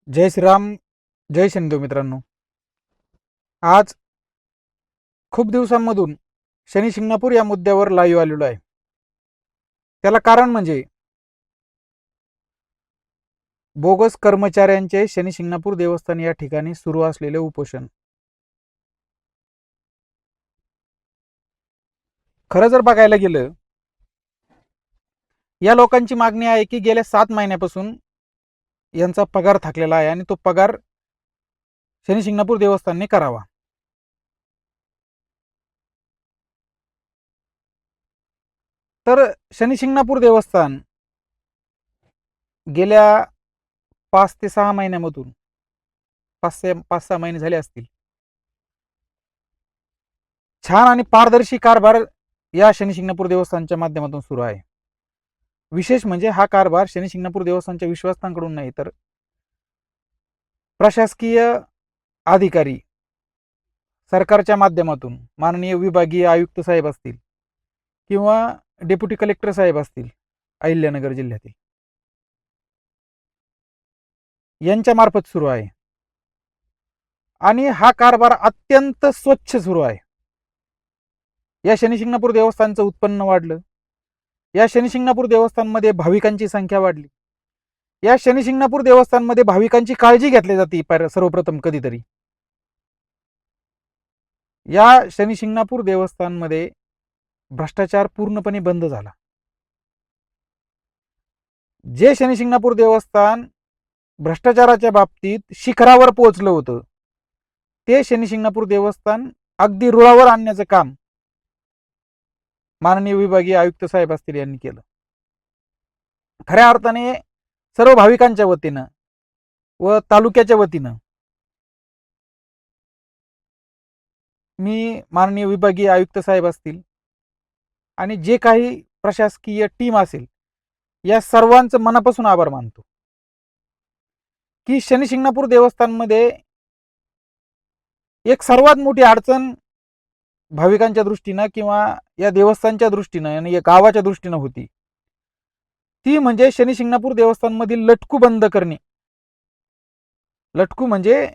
जय श्रीराम. जय शनिदेव मित्रांनो. आज खूप दिवसांमधून शनी शिंगणापूर या मुद्द्यावर लाईव्ह आलेलो आहे. त्याला कारण म्हणजे बोगस कर्मचाऱ्यांचे शनी शिंगणापूर देवस्थान या ठिकाणी सुरू असलेले उपोषण. खरं जर बघायला गेलं, या लोकांची मागणी आहे की गेल्या 7 महिन्यापासून यांचा पगार थकलेला आहे आणि तो पगार शनी शिंगणापूर देवस्थानने करावा. तर शनी शिंगणापूर देवस्थान गेल्या 5 ते 6 महिन्यामधून 5-6 महिने झाले असतील, छान आणि पारदर्शी कारभार या शनी शिंगणापूर देवस्थानच्या माध्यमातून सुरू आहे. विशेष म्हणजे हा कारभार शनी शिंगणापूर देवस्थानच्या विश्वासांकडून नाही, तर प्रशासकीय अधिकारी, सरकारच्या माध्यमातून माननीय विभागीय आयुक्त साहेब असतील किंवा डेप्युटी कलेक्टर साहेब असतील अहिल्यानगर जिल्ह्यातील, यांच्या मार्फत सुरू आहे. आणि हा कारभार अत्यंत स्वच्छ सुरू आहे. या शनी शिंगणापूर देवस्थानचं उत्पन्न वाढलं. या शनी शिंगणापूर देवस्थानमध्ये भाविकांची संख्या वाढली. या शनी शिंगणापूर देवस्थानमध्ये भाविकांची काळजी घेतली जाते सर्वप्रथम कधीतरी. या शनी शिंगणापूर देवस्थानमध्ये भ्रष्टाचार पूर्णपणे बंद झाला. जे शनी शिंगणापूर देवस्थान भ्रष्टाचाराच्या बाबतीत शिखरावर पोहोचलं होतं, ते शनी शिंगणापूर देवस्थान अगदी रुळावर आणण्याचं काम माननीय विभागीय आयुक्त साहेब असतील यांनी केलं. खऱ्या अर्थाने सर्व भाविकांच्या वतीनं व तालुक्याच्या वतीनं मी माननीय विभागीय आयुक्त साहेब असतील आणि जे काही प्रशासकीय टीम असेल, या सर्वांचं मनापासून आभार मानतो की शनी शिंगणापूर देवस्थानमध्ये एक सर्वात मोठी अडचण भाविकांच्या दृष्टीनं किंवा या देवस्थानच्या दृष्टीनं आणि या गावाच्या दृष्टीनं होती, ती म्हणजे शनी शिंगणापूर देवस्थानमधील लटकू बंद करणे. लटकू म्हणजे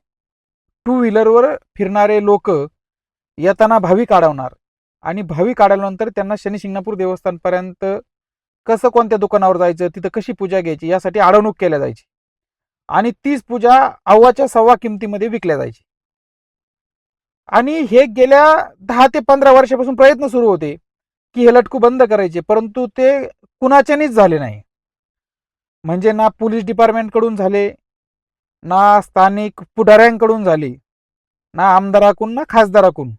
टू व्हीलरवर फिरणारे लोक येताना भाविक अडवणार आणि भाविक अडवल्यानंतर त्यांना शनी शिंगणापूर देवस्थानपर्यंत कसं, कोणत्या दुकानावर जायचं, तिथं कशी पूजा घ्यायची, यासाठी अडवणूक केल्या जायची आणि तीच पूजा अव्वाच्या सव्वा किमतीमध्ये विकल्या जायची. आणि हे गेल्या 10 ते 15 वर्षापासून प्रयत्न सुरू होते की हे लटकू बंद करायचे, परंतु ते कुणाच्यानीच झाले नाही. म्हणजे ना पोलीस डिपार्टमेंटकडून झाले, ना स्थानिक पुढाऱ्यांकडून झाले, ना आमदाराकडून ना खासदाराकडून.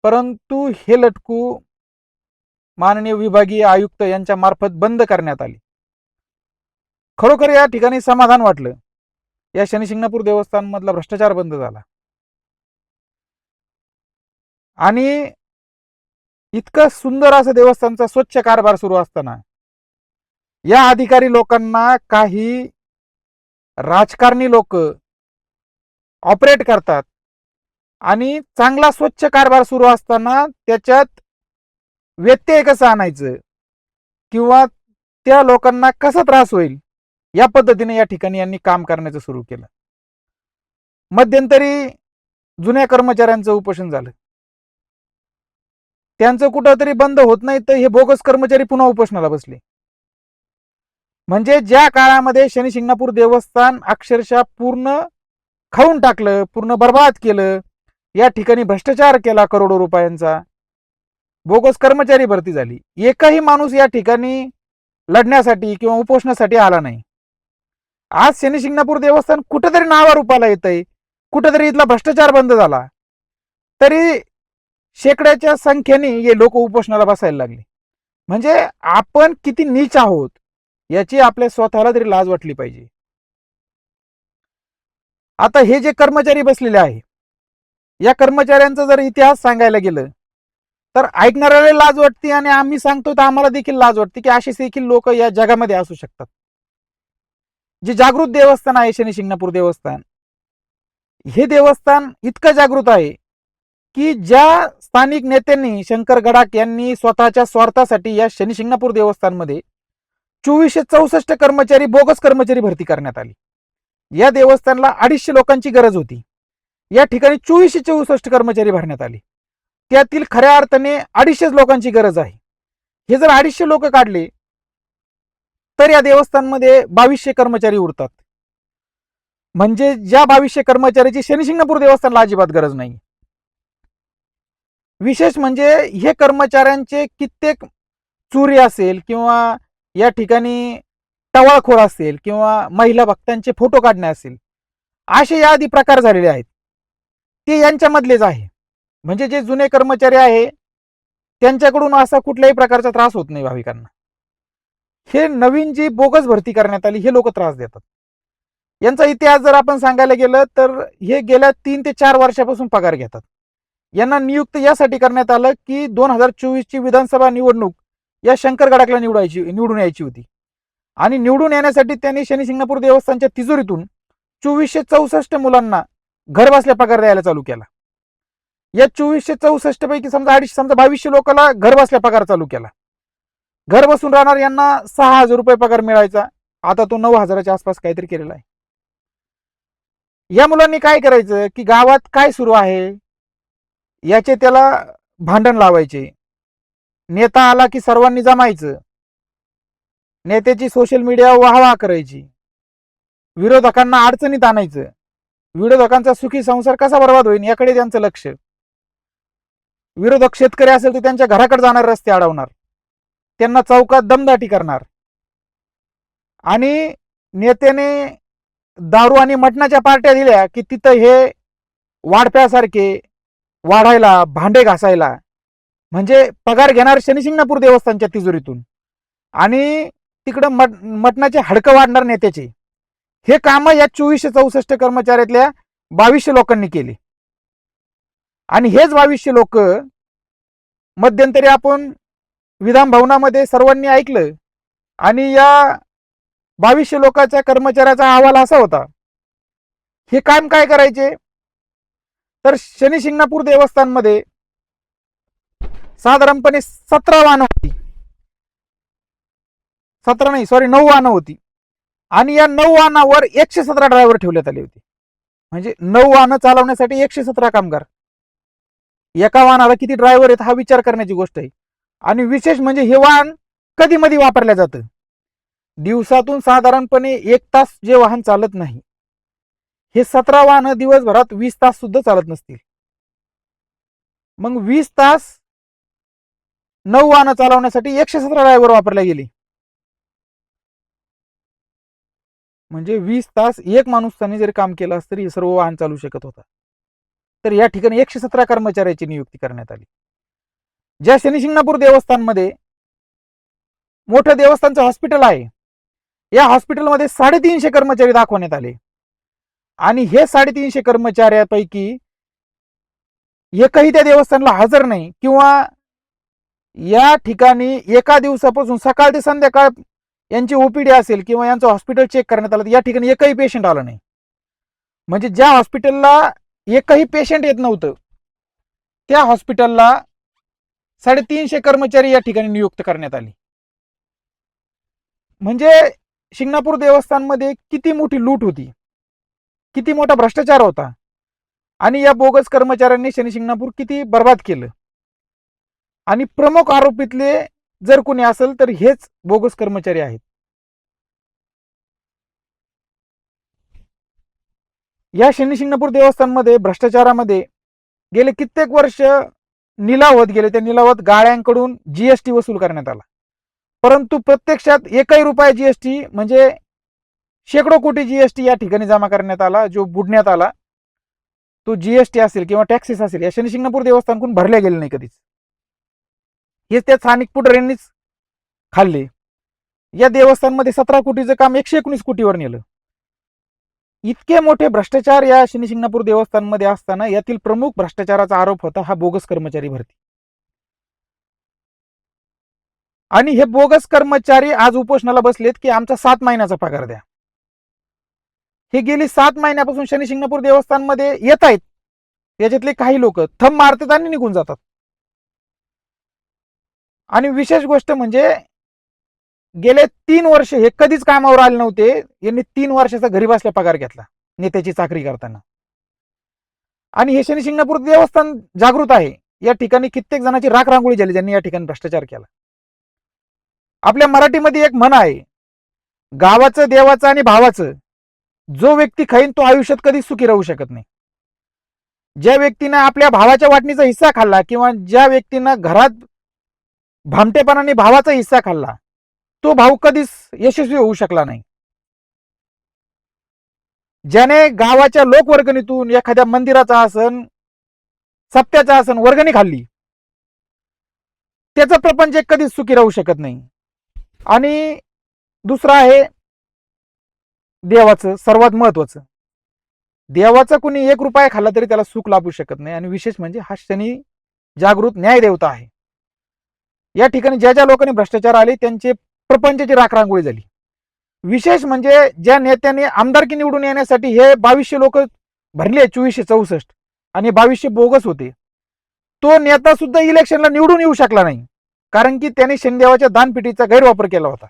परंतु हे लटकू माननीय विभागीय आयुक्त यांच्या मार्फत बंद करण्यात आले. खरोखर या ठिकाणी समाधान वाटलं. या शनी शिंगणापूर देवस्थान मधला भ्रष्टाचार बंद झाला आणि इतकं सुंदर असं देवस्थानचा स्वच्छ कारभार सुरू असताना या अधिकारी लोकांना काही राजकारणी लोक ऑपरेट करतात आणि चांगला स्वच्छ कारभार सुरू असताना त्याच्यात व्यत्यय कसं आणायचं किंवा त्या लोकांना कसा त्रास होईल, या पद्धतीने या ठिकाणी यांनी काम करण्याचं सुरू केलं. मध्यंतरी जुन्या कर्मचाऱ्यांचं उपोषण झालं. त्यांचं कुठंतरी बंद होत नाही, तर हे बोगस कर्मचारी पुन्हा उपोषणाला बसले. म्हणजे ज्या काळामध्ये शनी शिंगणापूर देवस्थान अक्षरशः पूर्ण खाऊन टाकलं, पूर्ण बर्बाद केलं, या ठिकाणी भ्रष्टाचार केला करोडो रुपयांचा, बोगस कर्मचारी भरती झाली, एकही माणूस या ठिकाणी लढण्यासाठी किंवा उपोषणासाठी आला नाही. आज शनी शिंगणापूर देवस्थान कुठेतरी नावारूपाला येतंय, कुठेतरी इथला भ्रष्टाचार बंद झाला, तरी शेकड्याच्या संख्येने हे लोक उपोषणाला बसायला लागले. म्हणजे आपण किती नीच आहोत याची आपल्या स्वतःला तरी लाज वाटली पाहिजे. आता हे जे कर्मचारी बसलेले आहे, या कर्मचाऱ्यांचा जर इतिहास सांगायला गेलं तर ऐकणाऱ्याला लाज वाटते आणि आम्ही सांगतो तर आम्हाला देखील लाज वाटते की असे देखील लोक या जगामध्ये असू शकतात. जे जागृत देवस्थान आहे शनी शिंगणापूर देवस्थान, हे देवस्थान इतकं जागृत आहे की ज्या स्थानिक नेत्यांनी शंकर गडाख यांनी स्वतःच्या स्वार्थासाठी या शनी शिंगणापूर देवस्थानमध्ये 2464 कर्मचारी बोगस कर्मचारी भरती करण्यात आली. या देवस्थानला 250 लोकांची गरज होती. या ठिकाणी 2464 कर्मचारी भरण्यात आले. त्यातील खऱ्या अर्थाने 250 लोकांची गरज आहे. हे जर 250 लोक काढले तर या देवस्थानमध्ये 2200 कर्मचारी उरतात. म्हणजे ज्या 2200 कर्मचाऱ्याची शनिशिंगणापूर देवस्थानला अजिबात गरज नाही. विशेष म्हणजे हे कर्मचाऱ्यांचे कित्येक चोरी असेल किंवा या ठिकाणी टवाळखोर असेल किंवा महिला भक्तांचे फोटो काढणे असेल, असे याआधी प्रकार झालेले आहेत. ते यांच्यामधलेच आहे. म्हणजे जे जुने कर्मचारी आहे त्यांच्याकडून असा कुठल्याही प्रकारचा त्रास होत नाही भाविकांना. हे नवीन जी बोगस भरती करण्यात आली हे लोक त्रास देतात. यांचा इतिहास जर आपण सांगायला गेलं तर हे गेल्या 3 ते 4 वर्षापासून पगार घेतात. यांना नियुक्त यासाठी करण्यात आलं की 2024 ची विधानसभा निवडणूक या शंकरगडाला निवडून यायची होती. आणि निवडून येण्यासाठी त्यांनी शनिशिंगणापूर देवस्थानच्या तिजोरीतून 2464 मुलांना घर बसल्या पगार द्यायला चालू केला. या 2464 पैकी समजा 2200 लोकांना घर बसल्या पगार चालू केला. घर बसून राहणार यांना 6000 रुपये पगार मिळायचा. आता तो 9000च्या आसपास काहीतरी केलेला आहे. या मुलांनी काय करायचं की गावात काय सुरू आहे याचे त्याला भांडण लावायचे. नेता आला की सर्वांनी जमायचं. नेत्याची सोशल मीडिया वाहवा करायची. विरोधकांना अडचणीत आणायचं. विरोधकांचा सुखी संसार कसा बर्बाद होईल याकडे त्यांचं लक्ष. विरोधक शेतकरी असेल तर त्यांच्या घराकडे जाणार रस्ते अडवणार. त्यांना चौकात दमदाटी करणार. आणि नेत्याने दारू आणि मटणाच्या पार्ट्या दिल्या की तिथं हे वाढप्यासारखे वाढायला, भांडे घासायला, म्हणजे पगार घेणार शनिशिंगणापूर देवस्थानच्या तिजोरीतून आणि तिकडं मटणाचे हडकं वाढणार नेत्याचे. हे काम या 2464 कर्मचाऱ्यातल्या 2200 लोकांनी केले. आणि हेच 2200 लोक मध्यंतरी आपण विधान भवनामध्ये सर्वांनी ऐकलं. आणि या 2200 लोकांच्या कर्मचाऱ्याचा अहवाल असा होता. हे काम काय करायचे तर शनिशिंगणापूर देवस्थानमध्ये साधारणपणे 17 वाहनं होती. 9 वाहनं होती. आणि या 9 वाहनावर 117 ड्रायव्हर ठेवण्यात आले होते. म्हणजे 9 वाहनं चालवण्यासाठी 117 कामगार. एका वाहनाला किती ड्रायव्हर आहेत हा विचार करण्याची गोष्ट आहे. आणि विशेष म्हणजे हे वाहन कधी मधी वापरलं जातं. दिवसातून साधारणपणे 1 तास जे वाहन चालत नाही, हे 17 वाहनं दिवसभरात 20 तास सुद्धा चालत नसतील. मग 20 तास 9 वाहनं चालवण्यासाठी 117 ड्रायव्हर वापरले गेले. म्हणजे 20 तास एक माणूस त्यांनी जरी काम केलं असतं तरी सर्व वाहन चालू शकत होता. तर या ठिकाणी 117 कर्मचाऱ्याची नियुक्ती करण्यात आली. ज्या शनिशिंगणापूर देवस्थानमध्ये मोठं देवस्थानचं हॉस्पिटल आहे, या हॉस्पिटलमध्ये 350 कर्मचारी दाखवण्यात आले. आणि हे 350 कर्मचाऱ्यापैकी एकही त्या देवस्थानला हजर नाही किंवा या ठिकाणी एका दिवसापासून सकाळ ते संध्याकाळ यांची ओपीडी असेल किंवा यांचं हॉस्पिटल चेक करण्यात आलं, या ठिकाणी एकही पेशंट आलं नाही. म्हणजे ज्या हॉस्पिटलला एकही पेशंट येत नव्हतं त्या हॉस्पिटलला 350 कर्मचारी या ठिकाणी नियुक्त करण्यात आले. म्हणजे शिंगणापूर देवस्थानमध्ये किती मोठी लूट होती, किती मोठा भ्रष्टाचार होता आणि या बोगस कर्मचाऱ्यांनी शनिशिंगणापूर किती बर्बाद केलं. आणि प्रमुख आरोपीतले जर कोणी असेल तर हेच बोगस कर्मचारी आहेत. या शनिशिंगणापूर देवस्थानमध्ये भ्रष्टाचारामध्ये गेले कित्येक वर्ष निलाव होत गेले. त्या निलावात गाड्यांकडून जीएसटी वसूल करण्यात आला, परंतु प्रत्यक्षात एकही रुपया जीएसटी म्हणजे शेकडो कोटी जीएसटी या ठिकाणी जमा करण्यात आला. जो बुडण्यात आला तो जीएसटी असेल किंवा टॅक्सेस असेल या शनिशिंगणापूर देवस्थानकडून भरल्या गेले नाही कधीच. हे त्या स्थानिक पुढाऱ्यांनीच खाल्ले. या देवस्थानमध्ये 17 कोटीचं काम 119 कोटीवर नेलं. इतके मोठे भ्रष्टाचार या शनिशिंगणापूर देवस्थानमध्ये असताना यातील प्रमुख भ्रष्टाचाराचा आरोप होता हा बोगस कर्मचारी भरती. आणि हे बोगस कर्मचारी आज उपोषणाला बसलेत की आमचा 7 महिन्याचा पगार द्या. हे गेली 7 महिन्यापासून शनिशिंगणापूर देवस्थानमध्ये येत आहेत. याच्यातले काही लोक थंब मारतात आणि निघून जातात. आणि विशेष गोष्ट म्हणजे गेले 3 वर्ष हे कधीच कामावर आले नव्हते. यांनी 3 वर्षाचा घरी बसल्या पगार घेतला नेत्याची चाकरी करताना. आणि हे शनी शिंगणापूर देवस्थान जागृत आहे. या ठिकाणी कित्येक जणांची राख रांगोळी झाली ज्यांनी या ठिकाणी भ्रष्टाचार केला. आपल्या मराठीमध्ये एक म्हण आहे, गावाचं देवाचं आणि भावाचं जो व्यक्ती खाईन तो आयुष्यात कधीच सुखी राहू शकत नाही. ज्या व्यक्तीनं आपल्या भावाच्या वाटणीचा हिस्सा खाल्ला किंवा ज्या व्यक्तीनं घरात भामटेपणाने भावाचा हिस्सा खाल्ला तो भाऊ कधीच यशस्वी होऊ शकला नाही. ज्याने गावाच्या लोकवर्गणीतून एखाद्या मंदिराचा आसन सप्त्याचा आसन वर्गणी खाल्ली त्याचा प्रपंच कधीच सुखी राहू शकत नाही. आणि दुसरं आहे देवाचं सर्वात महत्वाचं. देवाचा कुणी 1 रुपया खाल्ला तरी त्याला सुख लाभू शकत नाही. आणि विशेष म्हणजे हा शनी जागृत न्याय देवता आहे. या ठिकाणी ज्या ज्या लोकांनी भ्रष्टाचार आले त्यांचे प्रपंचाची राखरांगोळी झाली. विशेष म्हणजे ज्या नेत्याने आमदारकी निवडून येण्यासाठी हे 2200 लोक भरले 2464 आणि 2200 बोगस होते, तो नेता सुद्धा इलेक्शनला निवडून येऊ शकला नाही कारण की त्याने शनिदेवाच्या दानपेटीचा गैरवापर केला होता.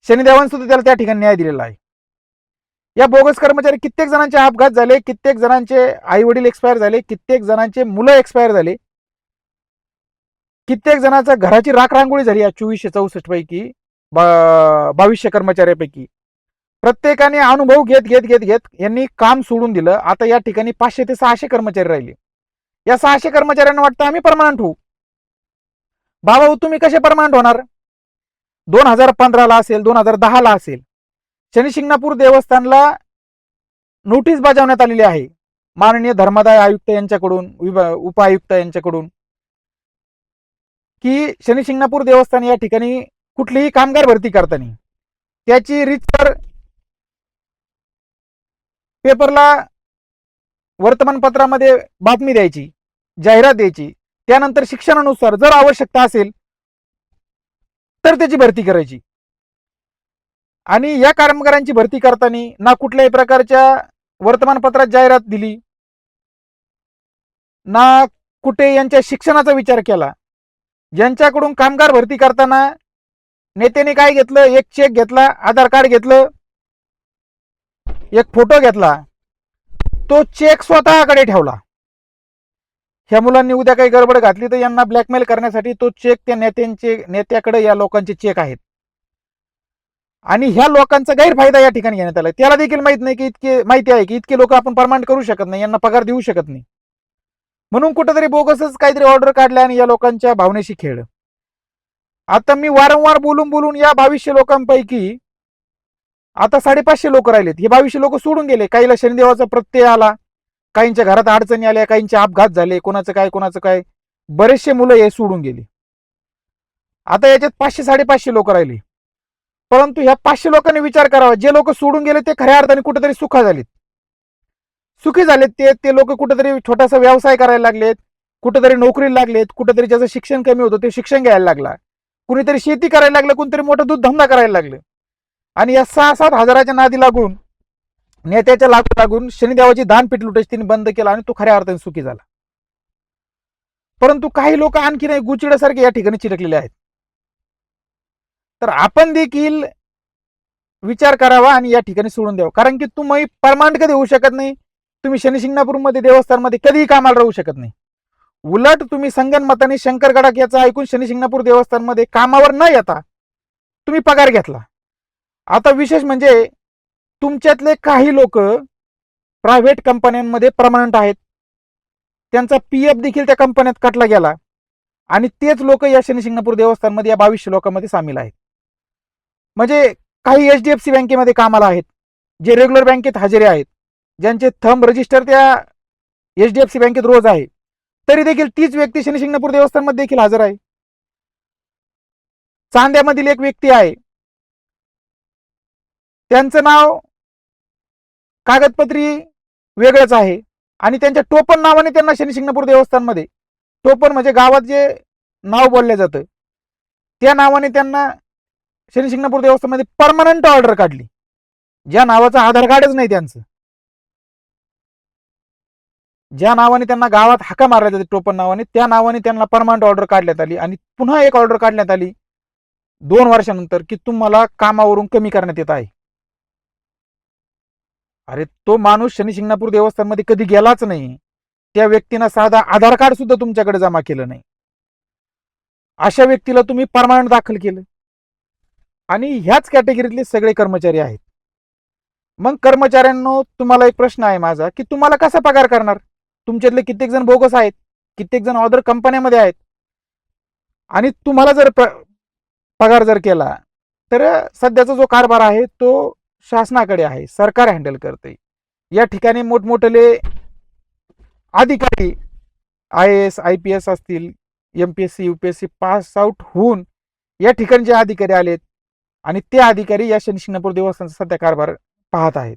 शनिदेवाने सुद्धा त्याला त्या ठिकाणी न्याय दिलेला आहे. या बोगस कर्मचारी कित्येक जणांचे अपघात झाले, कित्येक जणांचे आई वडील एक्सपायर झाले, कित्येक जणांचे मुलं एक्सपायर झाले, कित्येक जणांच्या घराची राखरांगोळी झाली. या 2464 पैकी 2200 कर्मचाऱ्यापैकी प्रत्येकाने अनुभव घेत घेत घेत घेत यांनी काम सोडून दिलं. आता या ठिकाणी 500 ते 600 कर्मचारी राहिले. या 600 कर्मचाऱ्यांना वाटतं आम्ही परमनंट होऊ. बाबा तुम्ही कसे परमनंट होणार? 2015ला असेल 2010ला असेल शनी शिंगणापूर देवस्थानला नोटीस बजावण्यात आलेली आहे माननीय धर्मादाय आयुक्त यांच्याकडून, उपायुक्त यांच्याकडून, की शनी शिंगणापूर देवस्थान या ठिकाणी कुठलीही कामगार भरती करताना त्याची रीतसर पेपरला वर्तमानपत्रामध्ये बातमी द्यायची, जाहिरात द्यायची, त्यानंतर शिक्षणानुसार जर आवश्यकता असेल तर त्याची भरती करायची. आणि या कामगारांची भरती करताना ना कुठल्याही प्रकारच्या वर्तमानपत्रात जाहिरात दिली, ना कुठे यांच्या शिक्षणाचा विचार केला. ज्यांच्याकडून कामगार भरती करताना नेत्याने काय घेतलं, एक चेक घेतला, आधार कार्ड घेतलं, एक फोटो घेतला, तो चेक स्वतःकडे ठेवला. ह्या मुलांनी उद्या काही गडबड घातली तर यांना ब्लॅकमेल करण्यासाठी तो चेक त्या नेत्याकडे या लोकांचे चेक आहेत. आणि ह्या लोकांचा गैरफायदा या ठिकाणी घेण्यात आला. त्याला देखील माहिती आहे की इतके लोक आपण परमनंट करू शकत नाही, यांना पगार देऊ शकत नाही, म्हणून कुठेतरी बोगसच काहीतरी ऑर्डर काढल्या आणि या लोकांच्या भावनेशी खेळ. आता मी वारंवार बोलून बोलून या 2200 लोकांपैकी आता 550 लोक राहिलेत. हे 2200 लोक सोडून गेले. काहीला शनिदेवाचा प्रत्यय आला, काहींच्या घरात अडचणी आल्या, काहींचे अपघात झाले, कोणाचं काय बरेचसे मुलं हे सोडून गेले. आता याच्यात 500-550 लोक राहिले. परंतु ह्या 500 लोकांनी विचार करावा, जे लोक सोडून गेले ते खऱ्या अर्थाने कुठेतरी सुखी झालेत. ते लोक कुठेतरी छोटासा व्यवसाय करायला लागलेत, कुठेतरी नोकरीला लागलेत, कुठेतरी ज्याचं शिक्षण कमी होतं ते शिक्षण घ्यायला लागला, कुणीतरी शेती करायला लागलं, कुणीतरी मोठा दूध धंदा करायला लागलं. आणि या 6-7 हजाराच्या नादी लागून नेत्याच्या लागून शनिदेवाची दानपेटी लुटायची तिने बंद केला आणि तो खऱ्या अर्थाने सुखी झाला. परंतु काही लोक आणखी नाही गुचिड्यासारखे या ठिकाणी चिरकलेले आहेत. तर आपण देखील विचार करावा आणि या ठिकाणी सोडून द्यावा. कारण की तुम्ही परमनंट कधी होऊ शकत नाही. तुम्ही शनी शिंगणापूरमध्ये देवस्थानमध्ये कधीही कामाला राहू शकत नाही. उलट तुम्ही संगनमताने शंकरगडात याचं ऐकून शनी शिंगणापूर देवस्थानमध्ये कामावर न येता तुम्ही पगार घेतला. आता विशेष म्हणजे तुमच्यातले काही लोक प्रायव्हेट कंपन्यांमध्ये परमनंट आहेत, त्यांचा पीएफ देखील त्या कंपन्यात कटला गेला आणि तेच लोक या शनी शिंगणापूर देवस्थानमध्ये या 2200 लोकांमध्ये सामील आहेत. म्हणजे काही HDFC बँकेमध्ये कामाला आहेत, जे रेग्युलर बँकेत हजेरी आहेत, ज्यांचे थंब रजिस्टर त्या HDFC बँकेत रोज आहे, तरी देखील तीच व्यक्ती शनी शिंगणापूर देवस्थानमध्ये देखील हजर आहे. चांद्यामधील एक व्यक्ती आहे, त्यांचं नाव कागदपत्री वेगळंच आहे आणि त्यांच्या टोपण नावाने त्यांना शनी शिंगणापूर देवस्थानमध्ये, टोपण म्हणजे गावात जे नाव बोललं जातं त्या नावाने त्यांना शनी शिंगणापूर देवस्थानमध्ये परमनंट ऑर्डर काढली, ज्या नावाचं आधार कार्डच नाही त्यांचं, ज्या नावाने त्यांना गावात हाका मारल्या जाते टोपण नावाने, त्या नावाने त्यांना परमनंट ऑर्डर काढण्यात आली. आणि पुन्हा एक ऑर्डर काढण्यात आली 2 वर्षानंतर की तुम्हाला कामावरून कमी करण्यात येत आहे. अरे तो माणूस शनी शिंगणापूर देवस्थानमध्ये कधी गेलाच नाही, त्या व्यक्तीनं साधा आधार कार्ड सुद्धा तुमच्याकडे जमा केलं नाही, अशा व्यक्तीला तुम्ही परमनंट दाखल केलं. आणि ह्याच कॅटेगरीतले सगळे कर्मचारी आहेत. मग कर्मचाऱ्यांनो, तुम्हाला एक प्रश्न आहे माझा, की तुम्हाला कसा पगार करणार? तुमच्यातले कित्येक जण बोगस आहेत, कित्येक जण अदर कंपन्यामध्ये आहेत, आणि तुम्हाला जर पगार जर केला तर सध्याचा जो कारभार आहे तो शासनाकडे आहे, सरकार हँडल करते. या ठिकाणी मोठमोठे अधिकारी IAS IPS असतील, MPSC UPSC पास आउट होऊन या ठिकाणी जे अधिकारी आलेत आणि ते अधिकारी या शनी शिंगणापूर देवस्थानचा सध्या कारभार पाहत आहेत.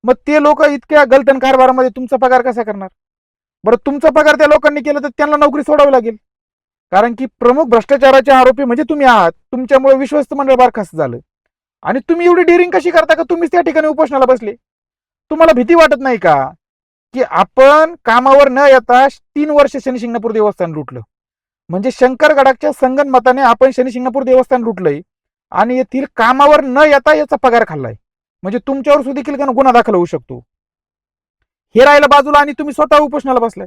मग ते लोक इतक्या गलतन कारभारामध्ये तुमचा पगार कसा करणार? बरं, तुमचा पगार त्या लोकांनी केला तर त्यांना नोकरी सोडावी लागेल, कारण की प्रमुख भ्रष्टाचाराचे आरोपी म्हणजे तुम्ही आहात. तुमच्यामुळे विश्वस्त मंडळ बरखास्त झालं आणि तुम्ही एवढी डिरिंग कशी करता का तुम्हीच त्या ठिकाणी उपोषणाला बसले? तुम्हाला भीती वाटत नाही का की आपण कामावर न येता 3 वर्ष शनी शिंगणापूर देवस्थान लुटलं, म्हणजे शंकरगडाच्या संगनमताने आपण शनी शिंगणापूर देवस्थान लुटलंय आणि येथील कामावर न येता याचा पगार खाल्लाय, म्हणजे तुमच्यावर सुद्धा देखील गुन्हा दाखल होऊ शकतो. हे राहिलं बाजूला आणि तुम्ही स्वतः उपोषणाला बसलाय.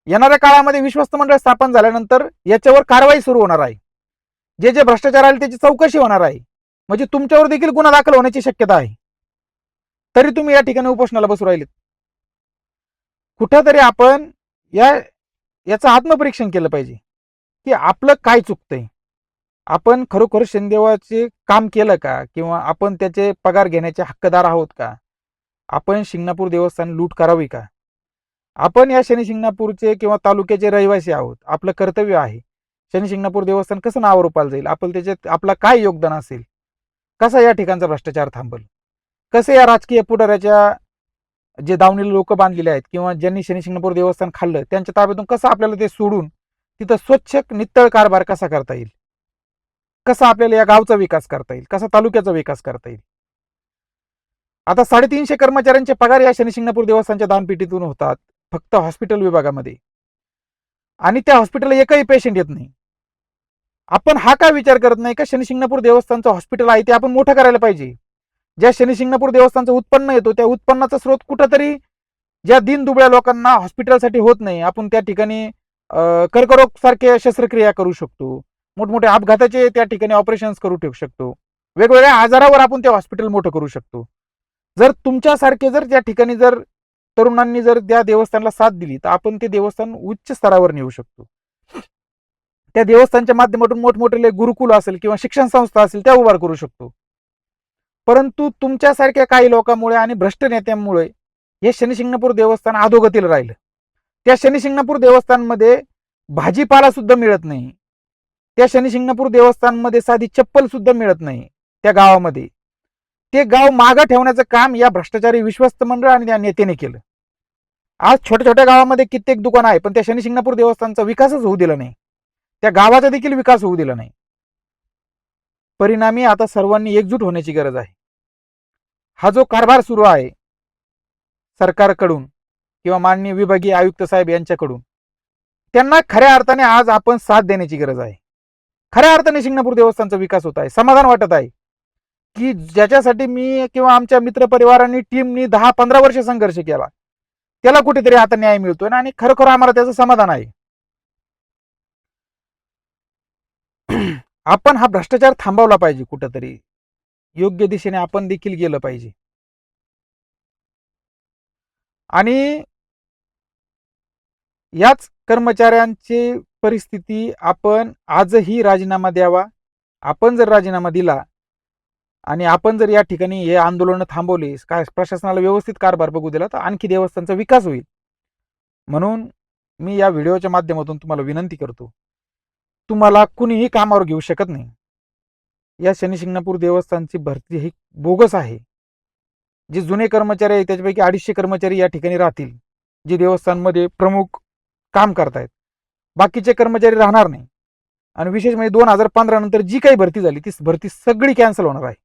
येणाऱ्या काळामध्ये विश्वस्त मंडळ स्थापन झाल्यानंतर याच्यावर कारवाई सुरू होणार आहे. जे जे भ्रष्टाचार आले त्याची चौकशी होणार आहे, म्हणजे तुमच्यावर देखील गुन्हा दाखल होण्याची शक्यता आहे. तरी तुम्ही या ठिकाणी उपोषणाला बसू राहिलेत. कुठंतरी आपण याचं आत्मपरीक्षण केलं पाहिजे की आपलं काय चुकतंय. आपण खरोखर शनिदेवाचे काम केलं का, किंवा आपण त्याचे पगार घेण्याचे हक्कदार आहोत का? आपण शिंगणापूर देवस्थान लूट करावी का? आपण या शनी शिंगणापूरचे किंवा तालुक्याचे रहिवासी आहोत, आपलं कर्तव्य आहे. शनी शिंगणापूर देवस्थान कसं नावारूपाला जाईल, आपण त्याच्यात आपला काय योगदान असेल, कसा या ठिकाणचा भ्रष्टाचार थांबल, कसे या राजकीय पुढाऱ्याच्या जे दावणीला लोक बांधलेले आहेत किंवा ज्यांनी शनी शिंगणापूर देवस्थान खाल्लं त्यांच्या ताब्यातून कसं आपल्याला ते सोडून तिथं स्वच्छ नित्तळ कारभार कसा करता येईल, कसा आपल्याला या गावचा विकास करता येईल, कसा तालुक्याचा विकास करता येईल. आता 350 कर्मचाऱ्यांचे पगार या शनी शिंगणापूर देवस्थानच्या दानपेटीतून होतात फक्त हॉस्पिटल विभागामध्ये, आणि त्या हॉस्पिटलला एकही पेशंट येत नाही. आपण हा काय विचार करत नाही का शनी शिंगणापूर देवस्थानचं हॉस्पिटल आहे ते आपण मोठं करायला पाहिजे. ज्या शनी शिंगणापूर देवस्थानचं उत्पन्न येतो त्या उत्पन्नाचा स्रोत कुठंतरी ज्या दीनदुबळ्या लोकांना हॉस्पिटलसाठी होत नाही, आपण त्या ठिकाणी कर्करोग सारख्या शस्त्रक्रिया करू शकतो, मोठमोठे अपघाताचे त्या ठिकाणी ऑपरेशन्स करू ठेवू शकतो, वेगवेगळ्या आजारावर आपण ते हॉस्पिटल मोठं करू शकतो. जर तुमच्यासारखे जर त्या ठिकाणी जर तरुणांनी जर त्या देवस्थानला साथ दिली तर आपण ते देवस्थान उच्च स्तरावर नेऊ शकतो. त्या देवस्थानच्या माध्यमातून मोठमोठे गुरुकुल असेल किंवा शिक्षण संस्था असेल त्या उभार करू शकतो. परंतु तुमच्यासारख्या काही लोकांमुळे आणि भ्रष्ट नेत्यांमुळे हे शनी शिंगणापूर देवस्थान अधोगतीला राहिलं. त्या शनी शिंगणापूर देवस्थानमध्ये भाजीपाला सुद्धा मिळत नाही, त्या शनी शिंगणापूर देवस्थानमध्ये साधी चप्पल सुद्धा मिळत नाही त्या गावामध्ये. ते गाव मागं ठेवण्याचं काम या भ्रष्टाचारी विश्वस्त मंडळ आणि त्या नेत्याने केलं. आज छोट्या छोट्या गावामध्ये कित्येक दुकान आहे, पण त्या शनी शिंगणापूर देवस्थानचा विकासच होऊ दिला नाही, त्या गावाचा देखील विकास होऊ दिला नाही. परिणामी आता सर्वांनी एकजूट होण्याची गरज आहे. हा जो कारभार सुरू आहे सरकारकडून किंवा माननीय विभागीय आयुक्त साहेब यांच्याकडून, त्यांना खऱ्या अर्थाने आज आपण साथ देण्याची गरज आहे. खऱ्या अर्थाने शिंगणापूर देवस्थानचा विकास होत आहे, समाधान वाटत आहे की ज्याच्यासाठी मी किंवा आमच्या मित्रपरिवारांनी टीमनी 10-15 वर्ष संघर्ष केला त्याला कुठेतरी आता न्याय मिळतोय आणि खरोखर आम्हाला त्याचं समाधान आहे. आपण हा भ्रष्टाचार थांबवला पाहिजे, कुठेतरी योग्य दिशेने आपण देखील गेलं पाहिजे. आणि याच कर्मचाऱ्यांची परिस्थिती आपण आजही राजीनामा द्यावा. आपण जर राजीनामा दिला आणि आपण जर या ठिकाणी हे आंदोलन थांबवले, काय प्रशासनाला व्यवस्थित कारभार बघू दिला तर आणखी देवस्थानचा विकास होईल. म्हणून मी या व्हिडिओच्या माध्यमातून तुम्हाला विनंती करतो, तुम्हाला कुणीही कामावर घेऊ शकत नाही. या शनी शिंगणापूर देवस्थानची भरती ही बोगस आहे. जे जुने कर्मचारी आहेत त्याच्यापैकी 250 कर्मचारी या ठिकाणी राहतील जे देवस्थानमध्ये प्रमुख काम करतायत, बाकीचे कर्मचारी राहणार नाही. आणि विशेष म्हणजे 2015 नंतर जी काही भरती झाली ती भरती सगळी कॅन्सल होणार आहे.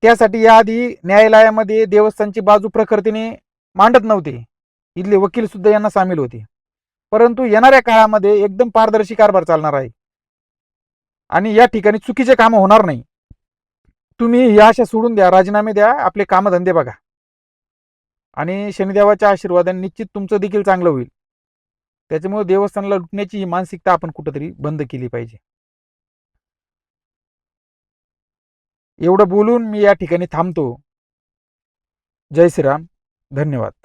त्यासाठी याआधी न्यायालयामध्ये देवस्थानची बाजू प्रखरतेने मांडत नव्हते, इथले वकील सुद्धा यांना सामील होते. परंतु येणाऱ्या काळामध्ये एकदम पारदर्शी कारभार चालणार आहे. आणि या ठिकाणी चुकीचे कामं होणार नाही. तुम्ही या आशा सोडून द्या, राजीनामे द्या, आपले कामधंदे बघा आणि शनिदेवाच्या आशीर्वादाने निश्चित तुमचं देखील चांगलं होईल. त्याच्यामुळे देवस्थानाला लुटण्याची ही मानसिकता आपण कुठंतरी बंद केली पाहिजे. एवढं बोलून मी या ठिकाणी थांबतो. जय श्रीराम. धन्यवाद.